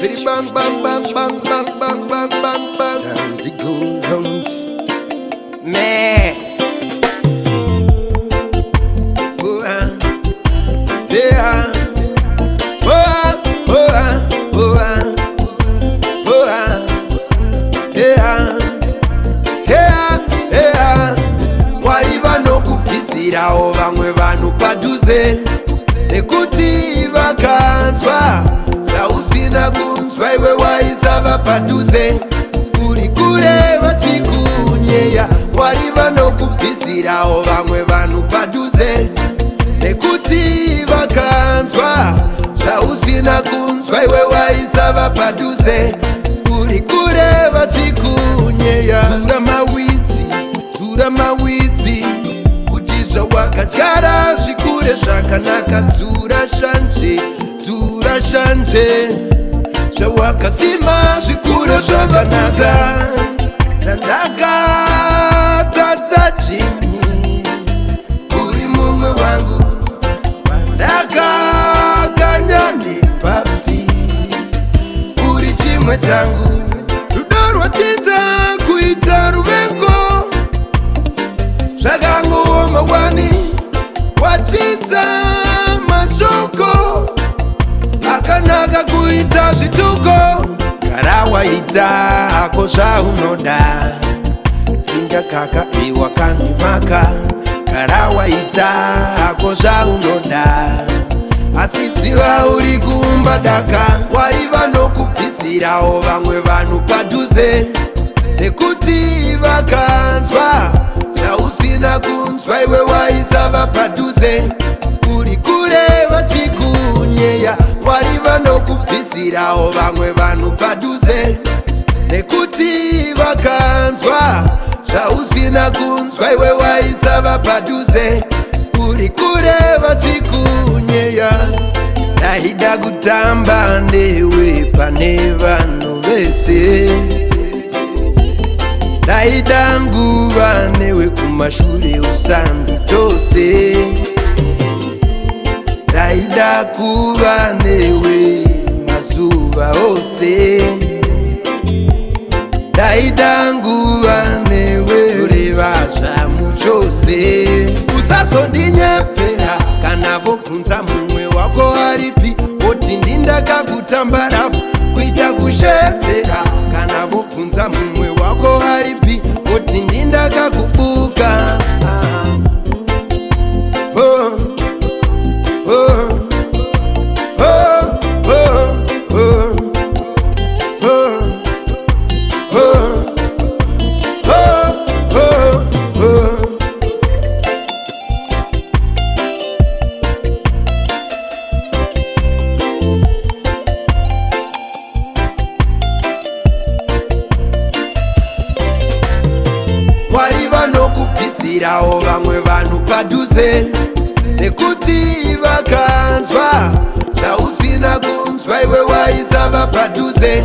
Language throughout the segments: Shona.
Very bang bang bang bang bang bang bang bang bang. Time to go round. Man. Oh yeah. Oh yeah. Yeah. Waliva no kuvisira ovamwe vanhu padhuze nekuti vakanzwa zvausina kunzwa iwe waisava padhuze uri kure vachikunyeya. Waliva no kubvisirawo vamwe vanhu padhuze nekuti vakanzwa zvausina kunzwa iwe waisava padhuze uri kure vachikunyeya. Tura mawidzi kuti zvawakadyara zvikure zvakanaka. Tura shanje zvawakasima zvikure zvakanaka. Chandakatadza chinyi uri mumwe wangu wandakaganya nepapi uri chimwe changu. Rudo rwachinja kuita ruvengo zvakangooma wani wachinja mashoko akanaka kuita zvituko. Gara waita hako zvaunoda singakaka iwakandimaka. Gara waita hako zvaunoda asi ziva uri kuumba daka. Waiva nokubvisirawo vamwe vanhu padhuze nekuti vakanzwa zvausina kunzwa iwe waisava padhuze uri kure vachikunyeya. Waiva nokubvisirawo vamwe vanhu padhuze nekuti vakanzwa zvausina kunzwa iwe waisava padhuze uri kure vachikunyeya. Ndaida kutamba newe pane vanhu vese. Ndaida nguva newe kumashure usanditose. Ndaida kuva newe mazuva ose. Ndaida nguva newe kureva zvamu chose. Usazondinyepera kana vobvunza mumwe wako aripi woti ndindakakutamba rafu kuita kushedzera. Kana vobvunza mumwe wako aripi woti ndindakakubuka. Waliva nokubvisirawo vamwe vanhu padhuze nekuti vakanzwa zvausina kunzwa iwe waisava padhuze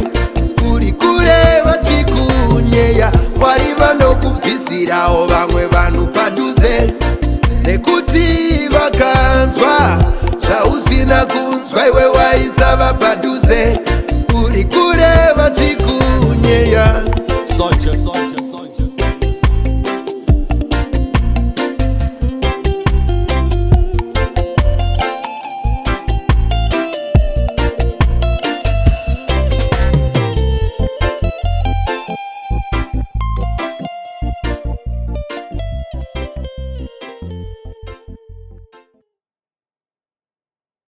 uri kure vachikunyeya. Waliva nokubvisirawo vamwe vanhu padhuze nekuti vakanzwa zvausina kunzwa iwe waisava padhuze